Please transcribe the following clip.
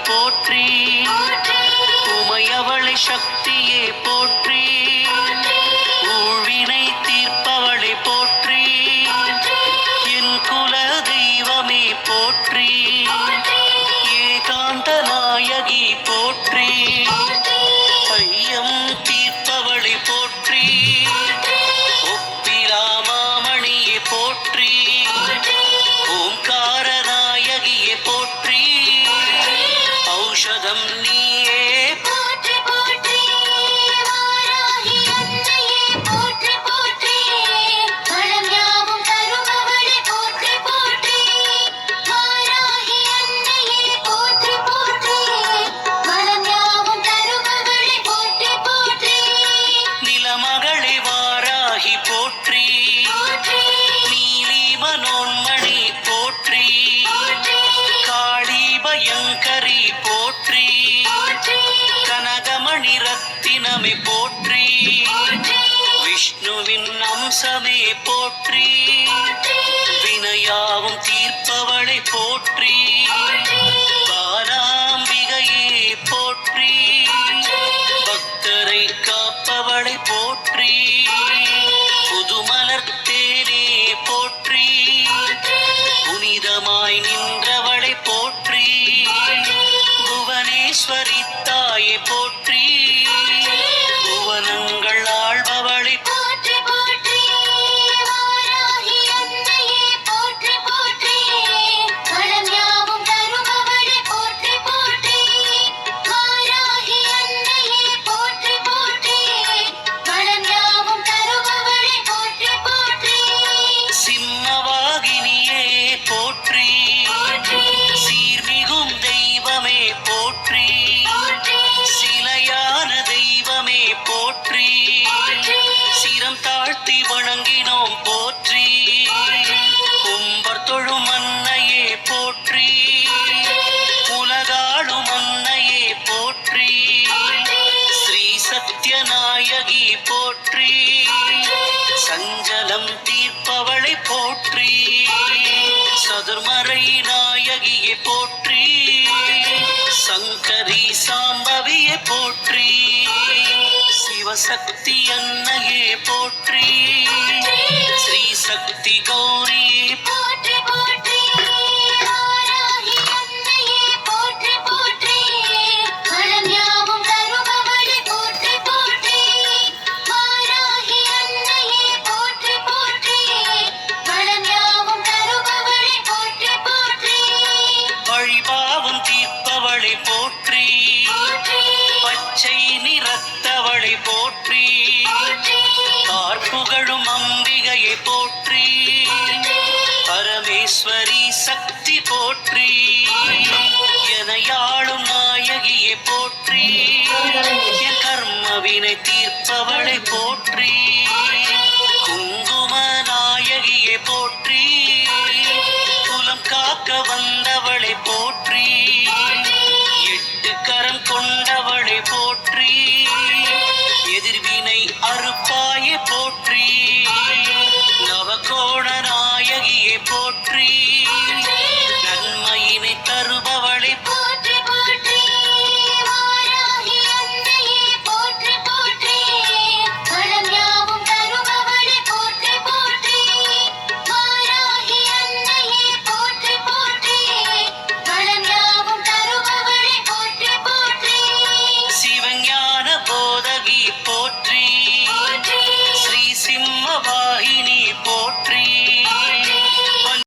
போற்றி, உமையவளை சக்தியே போற்றி, ஊழ்வினை தீர்ப்பவளை போற்றி, என் குல தெய்வமே போற்றி, ஏகாந்த நாயகி போற்றி, ஐயம் தீர்ப்பவளை போற்றி, ஒப்பிலா மாமணியே போற்றி, ஓம்கார நாயகியே போற்றி, ஔஷதம் நீயே போற்றி போற்றி, வாராகி அன்னையே போற்றி போற்றி, வளம் யாவும் தருபவளே போற்றி போற்றி, வாராகி அன்னையே போற்றி போற்றி, வளம் யாவும் தருபவளே போற்றி போற்றி, நிலமகளே வாராகி போற்றி, நீலி மனோன்மணி போற்றி, காளி பயங்கரி போற்றி, கனகமணி ரத்தினமே போற்றி, விஷ்ணுவின் அம்சமே போற்றி, வினையாவும் தீர்ப்பவளை போற்றி, பாலாம்பிகையே போற்றி, பக்தரை காப்பவளை போற்றி, புதுமலர்த்தேனே போற்றி, புனிதமாய் நின்றவளை போற்றி, புவனேஸ்வரி தாயே போற்றி, புவனங்கள் ஆள்பவளை போற்றி போற்றி, வாராகி அன்னையே போற்றி போற்றி, வளம் யாவும் தருபவளே போற்றி போற்றி, வாராகி அன்னையே போற்றி போற்றி, வளம் யாவும் தருபவளே போற்றி போற்றி, சிம்மவாகினியே போற்றி, சீர்மிகும் தெய்வமே போற்றி, சிலையான தெய்வமே போற்றி, சிரம் தாழ்த்தி வணங்கினோம் போற்றி, கும்பர் தொழும் அன்னையே போற்றி, உலகாளும் அன்னையே போற்றி, ஸ்ரீ சத்யநாயகி போற்றி, சஞ்சலம் தீர்ப்பவளை போற்றி, சதுர்மறை நாயகியை போற்றி, சங்கரி சாம்பவியை போற்றி, சிவசக்தி அன்னையே போற்றி, ஸ்ரீ சக்தி கௌரியே போற்றி போற்றி, வாராகி அன்னையே போற்றி போற்றி, வளம் யாவும் தருபவளே போற்றி போற்றி, வாராகி அன்னையே போற்றி போற்றி, வளம் யாவும் தருபவளே போற்றி போற்றி, வழிபாவம் தீர்ப்பவளை போற்றி, பச்சை நிறத்தவளை போற்றி, பார்ப்புகழும் அம்பிகையை போற்றி, பரமேஸ்வரி சக்தி போற்றி, எனையாளும் நாயகியை போற்றி, என் கர்மவினை தீர்ப்பவளை போற்றி, குங்கும நாயகியை போற்றி, குலம் காக்க வந்தவளை போற்றி, எட்டு கரம் கொண்டவளை போற்றி, எதிர்வினை அறுப்பாயை போற்றி, நவகோண நாயகியை போற்றி,